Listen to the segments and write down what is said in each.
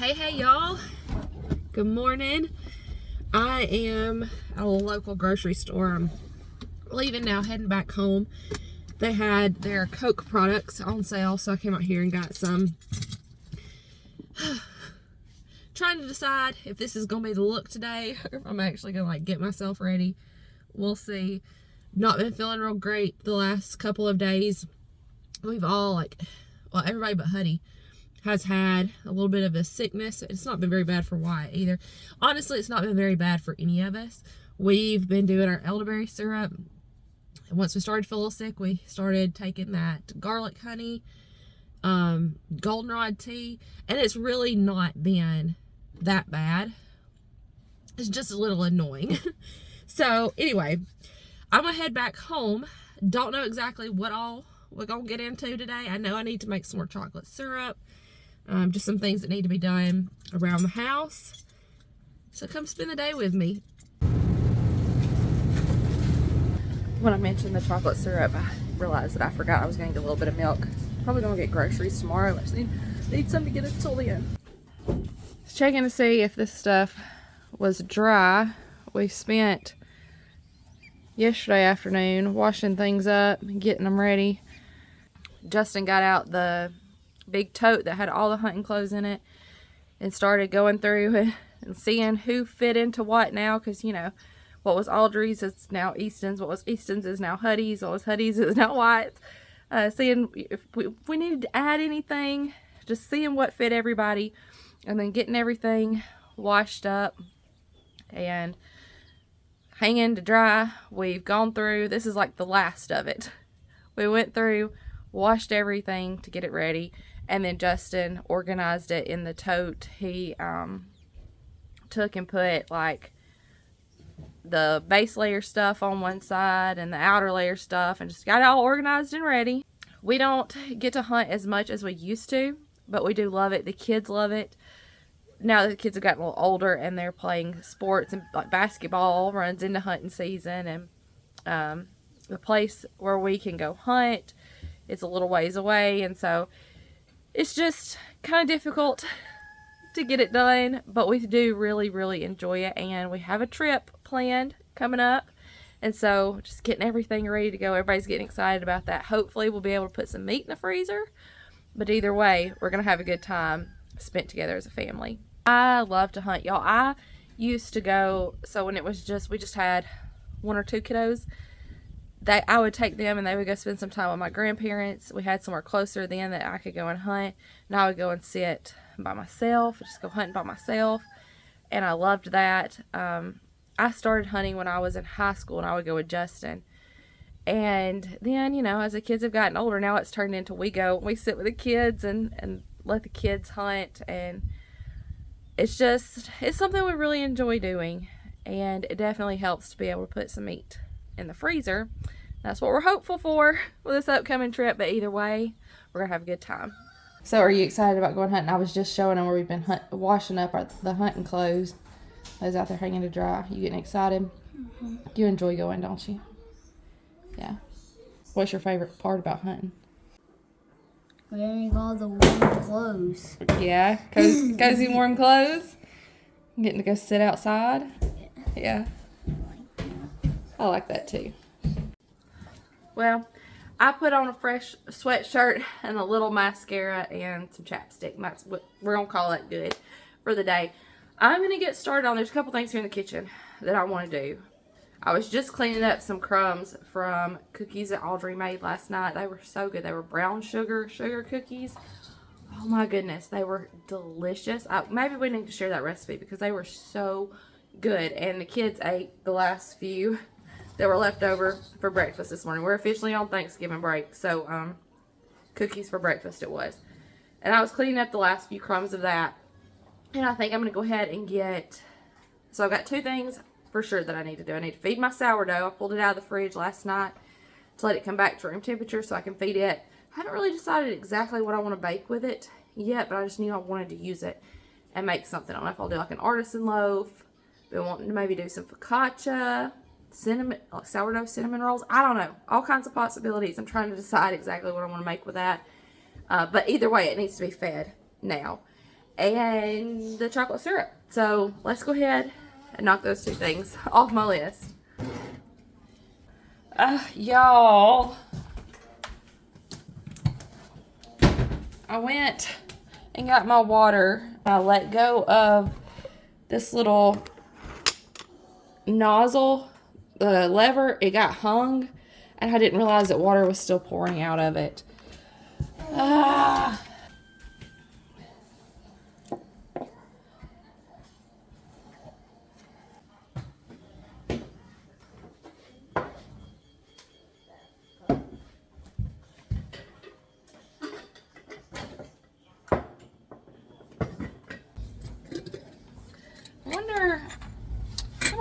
Hey y'all, good morning. I am at a local grocery store. I'm leaving now, heading back home. They had their Coke products on sale, so I came out here and got some. Trying to decide if this is gonna be the look today or if I'm actually gonna get myself ready. We'll see. Not been feeling real great the last couple of days. We've all everybody but Huddy has had a little bit of a sickness. It's not been very bad for Wyatt either. Honestly, it's not been very bad for any of us. We've been doing our elderberry syrup. Once we started to feel a little sick, we started taking that garlic honey, goldenrod tea, and it's really not been that bad. It's just a little annoying. So anyway, I'm gonna head back home. Don't know exactly what all we're gonna get into today. I know I need to make some more chocolate syrup. Just some things that need to be done around the house. So come spend the day with me. When I mentioned the chocolate syrup, I realized that I forgot I was going to get a little bit of milk. Probably going to get groceries tomorrow. I just need something to get us till the end. Just checking to see if this stuff was dry. We spent yesterday afternoon washing things up and getting them ready. Justin got out the big tote that had all the hunting clothes in it and started going through it and seeing who fit into what now, because what was Audrey's is now Easton's, what was Easton's is now Huddy's, what was Huddy's is now Wyatt's. Seeing if we needed to add anything, just seeing what fit everybody, and then getting everything washed up and hanging to dry. We've gone through, this is like the last of it. We went through, washed everything to get it ready, and then Justin organized it in the tote. He took and put the base layer stuff on one side and the outer layer stuff, and just got it all organized and ready. We don't get to hunt as much as we used to, but we do love it. The kids love it. Now that the kids have gotten a little older and they're playing sports, and basketball runs into hunting season, and the place where we can go hunt is a little ways away, and so it's just kind of difficult to get it done, but we do really enjoy it, and we have a trip planned coming up, and so just getting everything ready to go. Everybody's getting excited about that. Hopefully we'll be able to put some meat in the freezer, but either way, we're gonna have a good time spent together as a family. I love to hunt, y'all. I used to go, so when it was we just had one or two kiddos, I would take them and they would go spend some time with my grandparents. We had somewhere closer then that I could go and hunt, and I would go and sit by myself, just go hunting by myself, and I loved that. I started hunting when I was in high school, and I would go with Justin, and then as the kids have gotten older, now it's turned into we sit with the kids and let the kids hunt, and it's something we really enjoy doing, and it definitely helps to be able to put some meat in the freezer. That's what we're hopeful for with this upcoming trip, but either way, we're gonna have a good time. So are you excited about going hunting? I was just showing them where we've been washing up the hunting clothes. Those out there hanging to dry. You getting excited? Mm-hmm. You enjoy going, don't you? Yeah. What's your favorite part about hunting? Wearing all the warm clothes. Yeah, cozy warm clothes. Getting to go sit outside. Yeah. I like that too. Well, I put on a fresh sweatshirt and a little mascara and some chapstick. And that's what we're going to call that good for the day. I'm going to get started on, there's a couple things here in the kitchen that I want to do. I was just cleaning up some crumbs from cookies that Audrey made last night. They were so good. They were brown sugar cookies. Oh my goodness, they were delicious. Maybe we need to share that recipe because they were so good. And the kids ate the last few that were left over for breakfast this morning. We're officially on Thanksgiving break, so cookies for breakfast it was. And I was cleaning up the last few crumbs of that, and I think I'm going to go ahead and so I've got two things for sure that I need to do. I need to feed my sourdough. I pulled it out of the fridge last night to let it come back to room temperature so I can feed it. I haven't really decided exactly what I want to bake with it yet, but I just knew I wanted to use it and make something. I don't know if I'll do like an artisan loaf. Been wanting to maybe do some focaccia, cinnamon, sourdough cinnamon rolls. I don't know. All kinds of possibilities. I'm trying to decide exactly what I want to make with that. But either way, it needs to be fed now. and the chocolate syrup. So let's go ahead and knock those two things off my list. Y'all, I went and got my water. I let go of this little nozzle, the lever. It got hung, and I didn't realize that water was still pouring out of it. I'm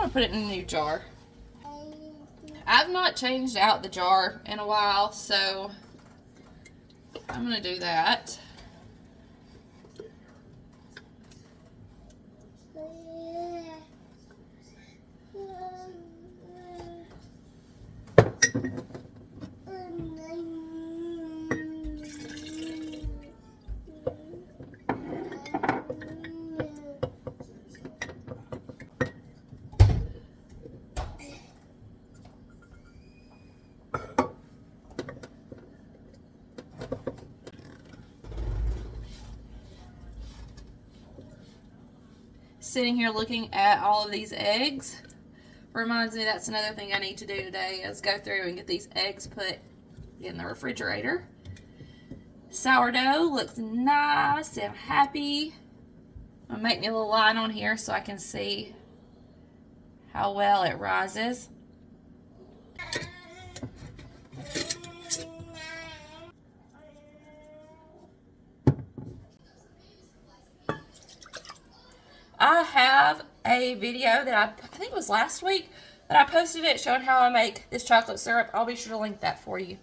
gonna put it in a new jar. I've not changed out the jar in a while, so I'm gonna do that. Sitting here looking at all of these eggs reminds me that's another thing I need to do today is go through and get these eggs put in the refrigerator. Sourdough looks nice and happy. I'm gonna make me a little line on here so I can see how well it rises. I have a video that I think it was last week that I posted it showing how I make this chocolate syrup. I'll be sure to link that for you.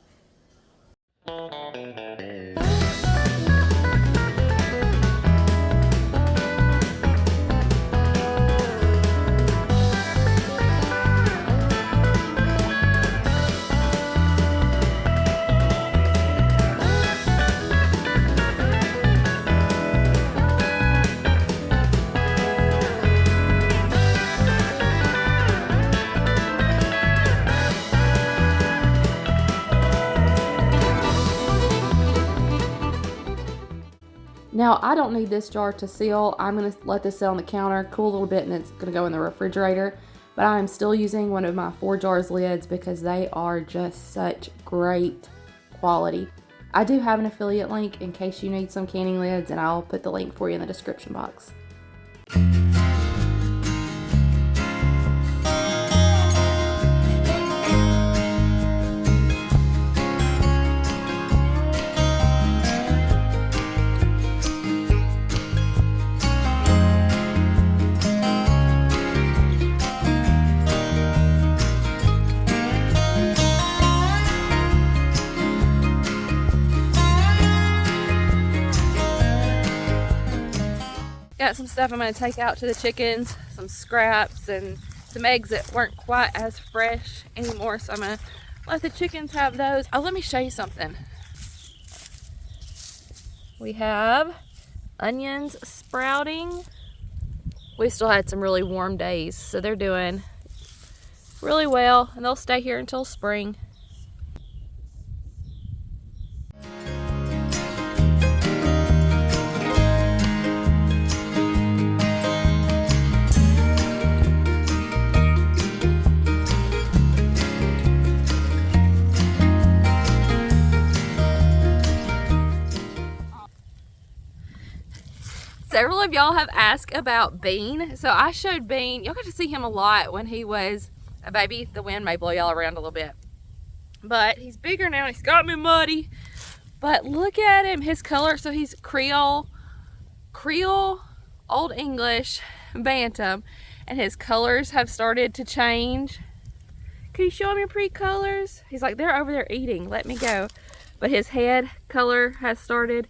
Now, I don't need this jar to seal. I'm going to let this sit on the counter, cool a little bit, and then it's going to go in the refrigerator. But I'm still using one of my ForJars lids because they are just such great quality. I do have an affiliate link in case you need some canning lids, and I'll put the link for you in the description box. Got some stuff I'm going to take out to the chickens, some scraps and some eggs that weren't quite as fresh anymore, so I'm going to let the chickens have those. Oh, let me show you something. We have onions sprouting. We still had some really warm days, so they're doing really well, and they'll stay here until spring. Several of y'all have asked about Bean. So I showed Bean, y'all got to see him a lot when he was a baby. The wind may blow y'all around a little bit. But he's bigger now, he's got me muddy. But look at him, his color, so he's Creole, Old English, Bantam. And his colors have started to change. Can you show him your pretty colors? He's like, they're over there eating, let me go. But his head color has started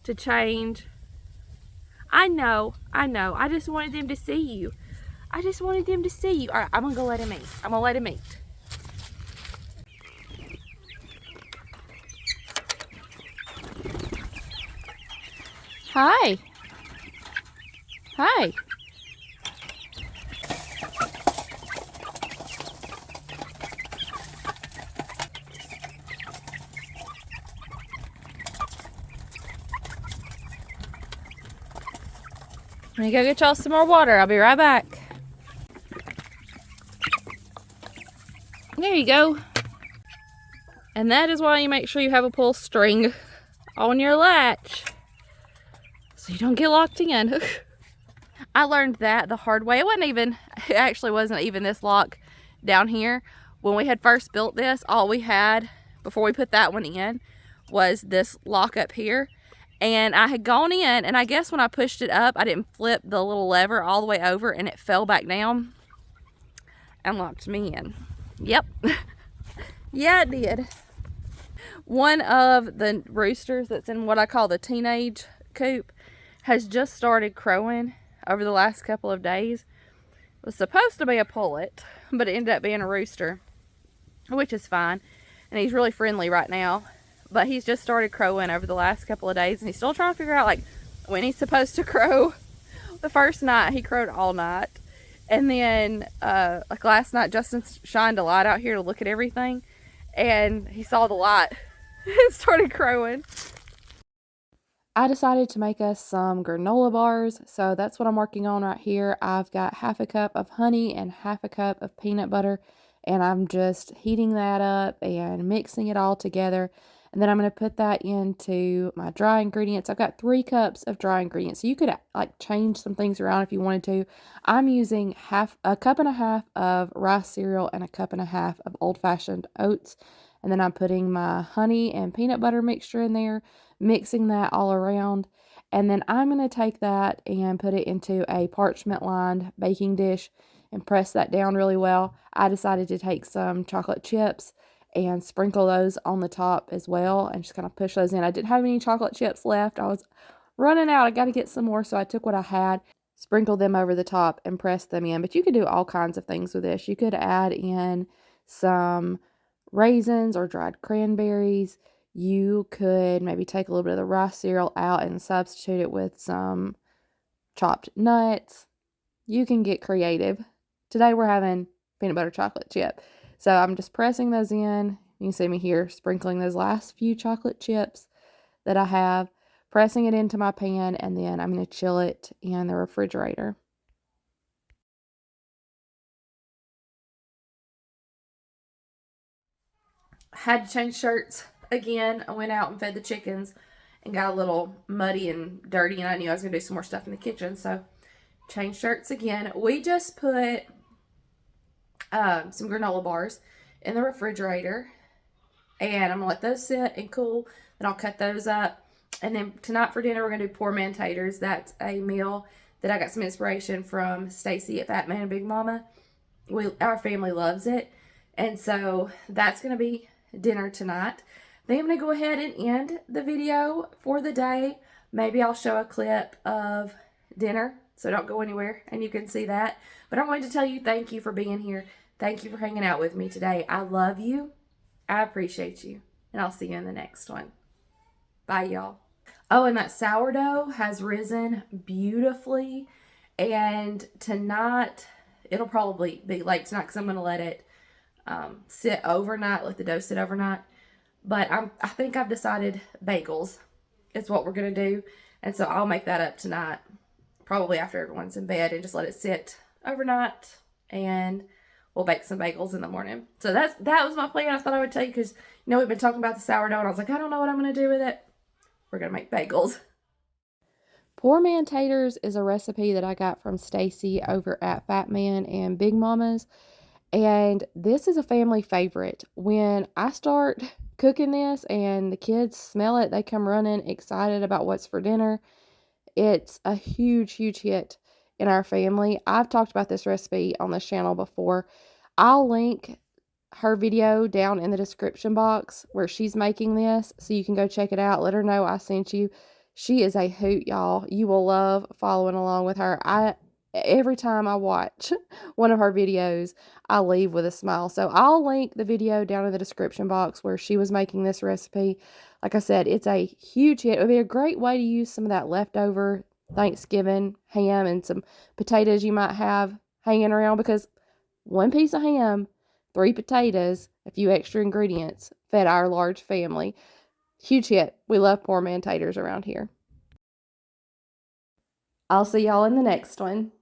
to change. I know. I just wanted them to see you. All right, I'm gonna go let him eat. Hi. Hey. Let me go get y'all some more water. I'll be right back. There you go. And that is why you make sure you have a pull string on your latch so you don't get locked in. I learned that the hard way. It actually wasn't even this lock down here. When we had first built this, all we had before we put that one in was this lock up here. And I had gone in, and I guess when I pushed it up, I didn't flip the little lever all the way over, and it fell back down and locked me in. Yep. Yeah, it did. One of the roosters that's in what I call the teenage coop has just started crowing over the last couple of days. It was supposed to be a pullet, but it ended up being a rooster, which is fine. And he's really friendly right now. But he's just started crowing over the last couple of days, and he's still trying to figure out like when he's supposed to crow. The first night he crowed all night, and then like last night Justin shined a light out here to look at everything, and he saw the light and started crowing. I decided to make us some granola bars, so that's what I'm working on right here. I've got half a cup of honey and half a cup of peanut butter, and I'm just heating that up and mixing it all together. And then I'm going to put that into my dry ingredients. I've got 3 cups of dry ingredients. So you could like change some things around if you wanted to. I'm using a cup and a half of rice cereal and a cup and a half of old-fashioned oats. And then I'm putting my honey and peanut butter mixture in there, mixing that all around. And then I'm going to take that and put it into a parchment-lined baking dish and press that down really well. I decided to take some chocolate chips and sprinkle those on the top as well and just kind of push those in. I didn't have any chocolate chips left. I was running out. I got to get some more, so I took what I had, sprinkled them over the top, and pressed them in. But you could do all kinds of things with this. You could add in some raisins or dried cranberries. You could maybe take a little bit of the rice cereal out and substitute it with some chopped nuts. You can get creative. Today we're having peanut butter chocolate chip. So I'm just pressing those in. You can see me here sprinkling those last few chocolate chips that I have, pressing it into my pan, and then I'm going to chill it in the refrigerator. I had to change shirts again. I went out and fed the chickens and got a little muddy and dirty, and I knew I was going to do some more stuff in the kitchen, so changed shirts again. We just put some granola bars in the refrigerator, and I'm gonna let those sit and cool. Then I'll cut those up, and then tonight for dinner we're gonna do poor man taters. That's a meal that I got some inspiration from Stacy at Fat Man and Big Mama. Our family loves it, and so that's gonna be dinner tonight. Then I'm gonna go ahead and end the video for the day. Maybe I'll show a clip of dinner, so don't go anywhere and you can see that. But I wanted to tell you thank you for being here. Thank you for hanging out with me today. I love you. I appreciate you. And I'll see you in the next one. Bye, y'all. Oh, and that sourdough has risen beautifully. And tonight, it'll probably be late tonight because I'm going to let it sit overnight, let the dough sit overnight. But I think I've decided bagels is what we're going to do. And so I'll make that up tonight, probably after everyone's in bed, and just let it sit overnight. And we'll bake some bagels in the morning. So that was my plan. I thought I would tell you because, we've been talking about the sourdough, and I was like, I don't know what I'm going to do with it. We're going to make bagels. Poor Man Taters is a recipe that I got from Stacy over at Fat Man and Big Mama's. And this is a family favorite. When I start cooking this and the kids smell it, they come running excited about what's for dinner. It's a huge, huge hit in our family. I've talked about this recipe on this channel before. I'll link her video down in the description box where she's making this, so you can go check it out. Let her know I sent you. She is a hoot, y'all. You will love following along with her. Every time I watch one of her videos, I leave with a smile. So I'll link the video down in the description box where she was making this recipe. Like I said, it's a huge hit. It would be a great way to use some of that leftover Thanksgiving ham and some potatoes you might have hanging around, because one piece of ham, 3 potatoes, a few extra ingredients fed our large family. Huge hit. We love poor man taters around here. I'll see y'all in the next one.